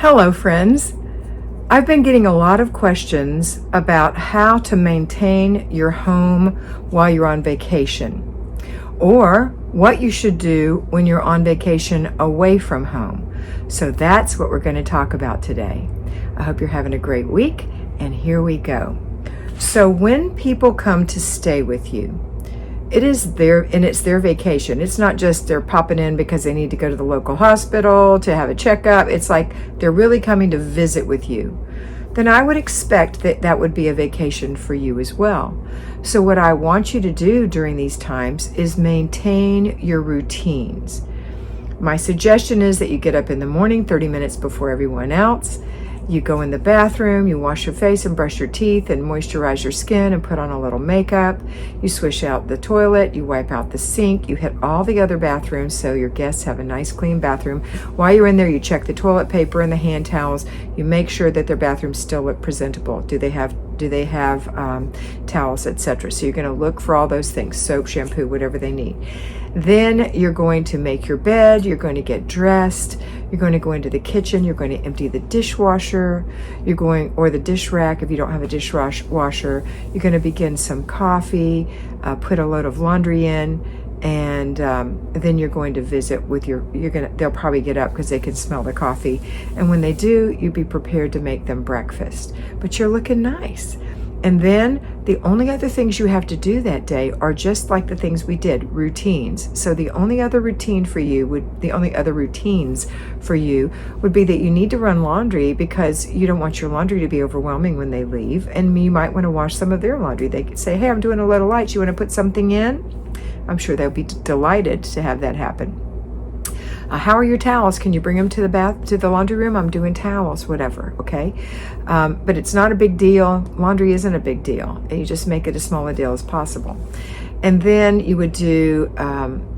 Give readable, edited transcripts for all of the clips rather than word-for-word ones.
Hello, friends. I've been getting a lot of questions about how to maintain your home while you're on vacation, or what you should do when you're on vacation away from home. So that's what we're going to talk about today. I hope you're having a great week, and here we go. So when people come to stay with you, it's their vacation. It's not just they're popping in because they need to go to the local hospital to have a checkup. It's like they're really coming to visit with you. Then I would expect that that would be a vacation for you as well. So what I want you to do during these times is maintain your routines. My suggestion is that you get up in the morning 30 minutes before everyone else. You go in the bathroom, you wash your face and brush your teeth and moisturize your skin and put on a little makeup. You swish out the toilet, you wipe out the sink, you hit all the other bathrooms so your guests have a nice clean bathroom. While you're in there, you check the toilet paper and the hand towels. You make sure that their bathrooms still look presentable. Do they have towels, etc.? So you're going to look for all those things: soap, shampoo, whatever they need. Then you're going to make your bed, you're going to get dressed, you're going to go into the kitchen, you're going to empty the dishwasher, or the dish rack if you don't have a dishwasher. You're going to begin some coffee, put a load of laundry in, and then you're going to visit with they'll probably get up because they can smell the coffee. And when they do, you be prepared to make them breakfast. But you're looking nice. And then the only other things you have to do that day are just like the things we did, routines. So the only other routines for you would be that you need to run laundry because you don't want your laundry to be overwhelming when they leave. And you might want to wash some of their laundry. They could say, hey, I'm doing a little light. You want to put something in? I'm sure they'll be delighted to have that happen. How are your towels? Can you bring them to the laundry room? I'm doing towels, whatever, okay? But it's not a big deal. Laundry isn't a big deal. You just make it as small a deal as possible. And then you would do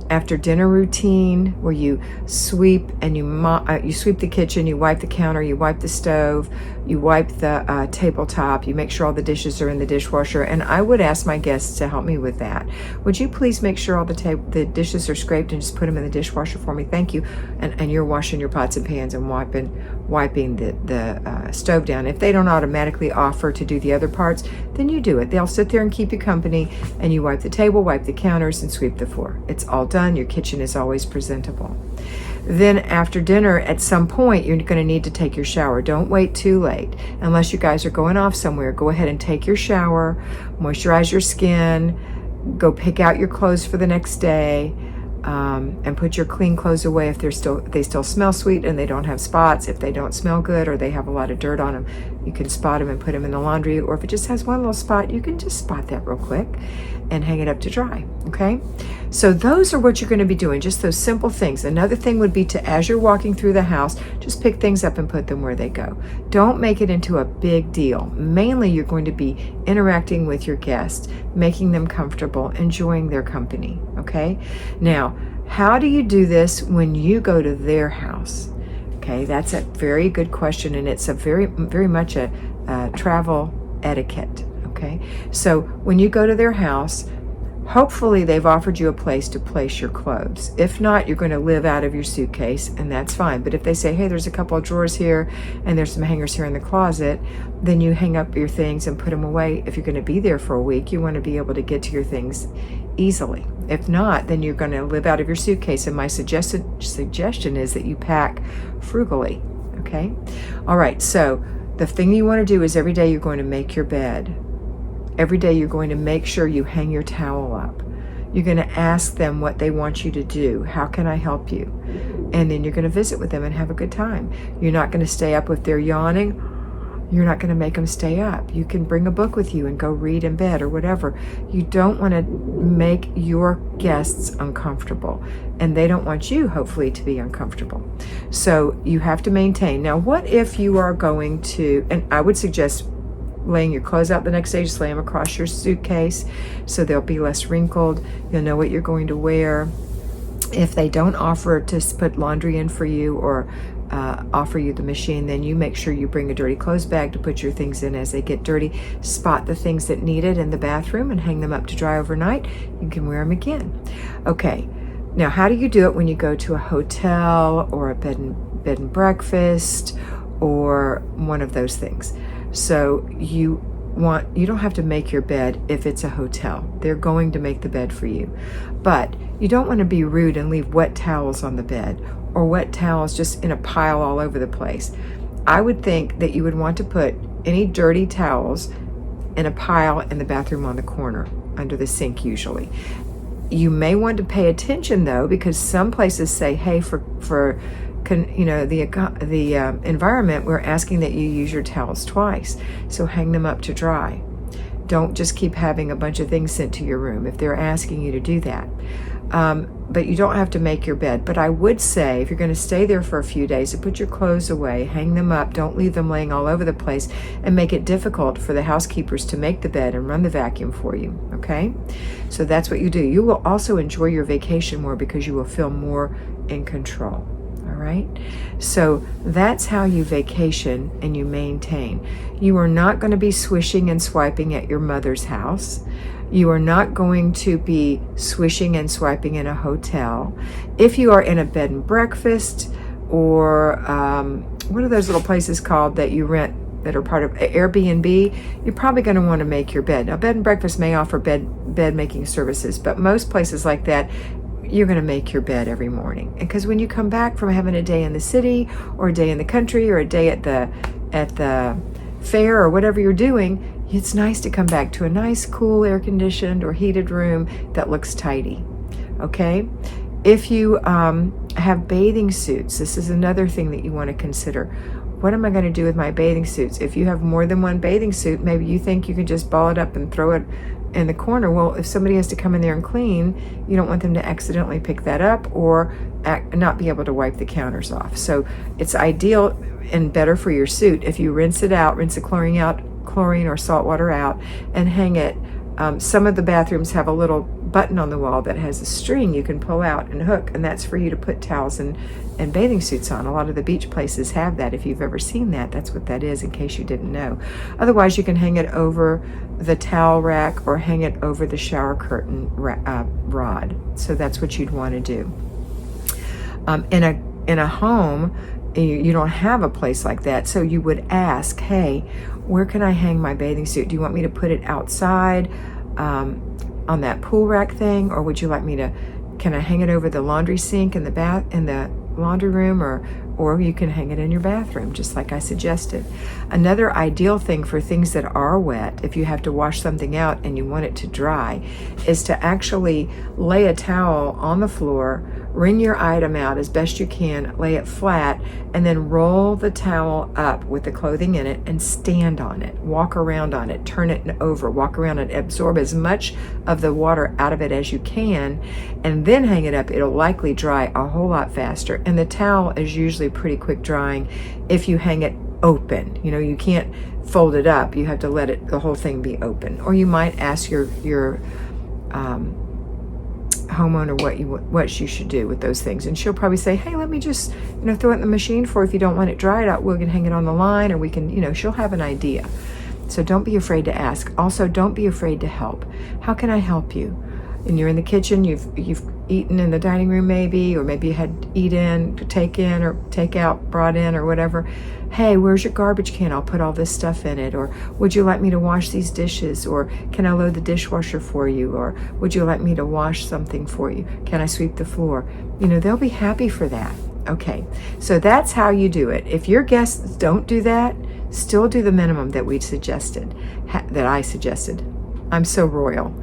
after dinner routine where you sweep and you sweep the kitchen, you wipe the counter, you wipe the stove, you wipe the tabletop, you make sure all the dishes are in the dishwasher. And I would ask my guests to help me with that. Would you please make sure all the dishes are scraped and just put them in the dishwasher for me? Thank you. And you're washing your pots and pans and wiping the stove down. If they don't automatically offer to do the other parts, then you do it. They'll sit there and keep you company, and you wipe the table, wipe the counters, and sweep the floor. It's all done. Your kitchen is always presentable. Then after dinner, at some point, you're going to need to take your shower. Don't wait too late. Unless you guys are going off somewhere, go ahead and take your shower, moisturize your skin, go pick out your clothes for the next day, and put your clean clothes away if they still smell sweet and they don't have spots. If they don't smell good or they have a lot of dirt on them, you can spot them and put them in the laundry. Or if it just has one little spot, you can just spot that real quick and hang it up to dry, okay? So those are what you're going to be doing, just those simple things. Another thing would be to, as you're walking through the house, just pick things up and put them where they go. Don't make it into a big deal. Mainly, you're going to be interacting with your guests, making them comfortable, enjoying their company, okay? Now, how do you do this when you go to their house? Okay, that's a very good question, and it's a very, very much a travel etiquette, okay? So when you go to their house, hopefully they've offered you a place to place your clothes. If not, you're going to live out of your suitcase, and that's fine. But if they say, hey, there's a couple of drawers here and there's some hangers here in the closet, then you hang up your things and put them away. If you're going to be there for a week, you want to be able to get to your things easily. If not, then you're going to live out of your suitcase. And my suggestion is that you pack frugally, okay? All right, so the thing you want to do is every day you're going to make your bed. Every day you're going to make sure you hang your towel up. You're going to ask them what they want you to do. How can I help you? And then you're going to visit with them and have a good time. You're not going to stay up if they're yawning. You're not going to make them stay up. You can bring a book with you and go read in bed or whatever. You don't want to make your guests uncomfortable, and they don't want you, hopefully, to be uncomfortable. So you have to maintain. Now, what if you are going to, and I would suggest laying your clothes out the next day, just lay them across your suitcase so they'll be less wrinkled. You'll know what you're going to wear. If they don't offer to put laundry in for you or offer you the machine, then you make sure you bring a dirty clothes bag to put your things in as they get dirty. Spot the things that need it in the bathroom and hang them up to dry overnight. You can wear them again. Okay, now how do you do it when you go to a hotel or a bed and breakfast or one of those things. So you don't have to make your bed if it's a hotel. They're going to make the bed for you. But you don't want to be rude and leave wet towels on the bed or wet towels just in a pile all over the place. I would think that you would want to put any dirty towels in a pile in the bathroom on the corner under the sink usually. You may want to pay attention though, because some places say, hey, for the environment, we're asking that you use your towels twice. So hang them up to dry. Don't just keep having a bunch of things sent to your room if they're asking you to do that. But you don't have to make your bed. But I would say if you're going to stay there for a few days, to put your clothes away, hang them up, don't leave them laying all over the place, and make it difficult for the housekeepers to make the bed and run the vacuum for you, okay? So that's what you do. You will also enjoy your vacation more because you will feel more in control. All right. So that's how you vacation and you maintain. You are not going to be swishing and swiping at your mother's house. You are not going to be swishing and swiping in a hotel. If you are in a bed and breakfast or what are those little places called that you rent that are part of Airbnb, you're probably going to want to make your bed. Now, bed and breakfast may offer bed making services, but most places like that, you're going to make your bed every morning. And because when you come back from having a day in the city or a day in the country or a day at the fair or whatever you're doing, it's nice to come back to a nice, cool, air-conditioned or heated room that looks tidy. Okay? If you have bathing suits, this is another thing that you want to consider. What am I going to do with my bathing suits? If you have more than one bathing suit, maybe you think you can just ball it up and throw it in the corner. Well, if somebody has to come in there and clean, you don't want them to accidentally pick that up or not be able to wipe the counters off. So it's ideal and better for your suit if you rinse it out, rinse the chlorine or salt water out, and hang it. Some of the bathrooms have a little button on the wall that has a string you can pull out and hook, and that's for you to put towels and bathing suits on. A lot of the beach places have that. If you've ever seen that, that's what that is, in case you didn't know. Otherwise, you can hang it over the towel rack or hang it over the shower curtain rod. So that's what you'd want to do. In a home, you don't have a place like that, so you would ask, hey, where can I hang my bathing suit? Do you want me to put it outside on that pool rack thing, or would you like me to, can I hang it over the laundry sink in the laundry room, or you can hang it in your bathroom, just like I suggested. Another ideal thing for things that are wet, if you have to wash something out and you want it to dry, is to actually lay a towel on the floor, wring your item out as best you can, lay it flat, and then roll the towel up with the clothing in it and stand on it, walk around on it, turn it over, walk around it, absorb as much of the water out of it as you can, and then hang it up. It'll likely dry a whole lot faster. And the towel is usually pretty quick drying if you hang it open. You know, you can't fold it up. You have to let it, the whole thing be open. Or you might ask your homeowner what you should do with those things, and she'll probably say, hey, let me just throw it in the machine for, if you don't want it dried out, we can hang it on the line, or we can, she'll have an idea. So don't be afraid to ask. Also, don't be afraid to help. How can I help you? And you're in the kitchen, you've eaten in the dining room maybe, or maybe you had to eat in, to take in, or take out, brought in, or whatever. Hey, where's your garbage can? I'll put all this stuff in it. Or would you like me to wash these dishes? Or can I load the dishwasher for you? Or would you like me to wash something for you? Can I sweep the floor? They'll be happy for that. Okay, so that's how you do it. If your guests don't do that, still do the minimum that we suggested, that I suggested. I'm so royal.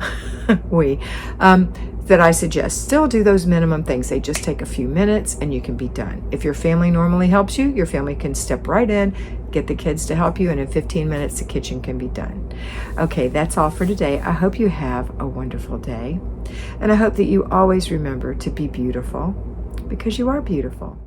That I suggest. Still do those minimum things. They just take a few minutes and you can be done. If your family normally helps you, your family can step right in, get the kids to help you, and in 15 minutes the kitchen can be done. Okay, that's all for today. I hope you have a wonderful day, and I hope that you always remember to be beautiful, because you are beautiful.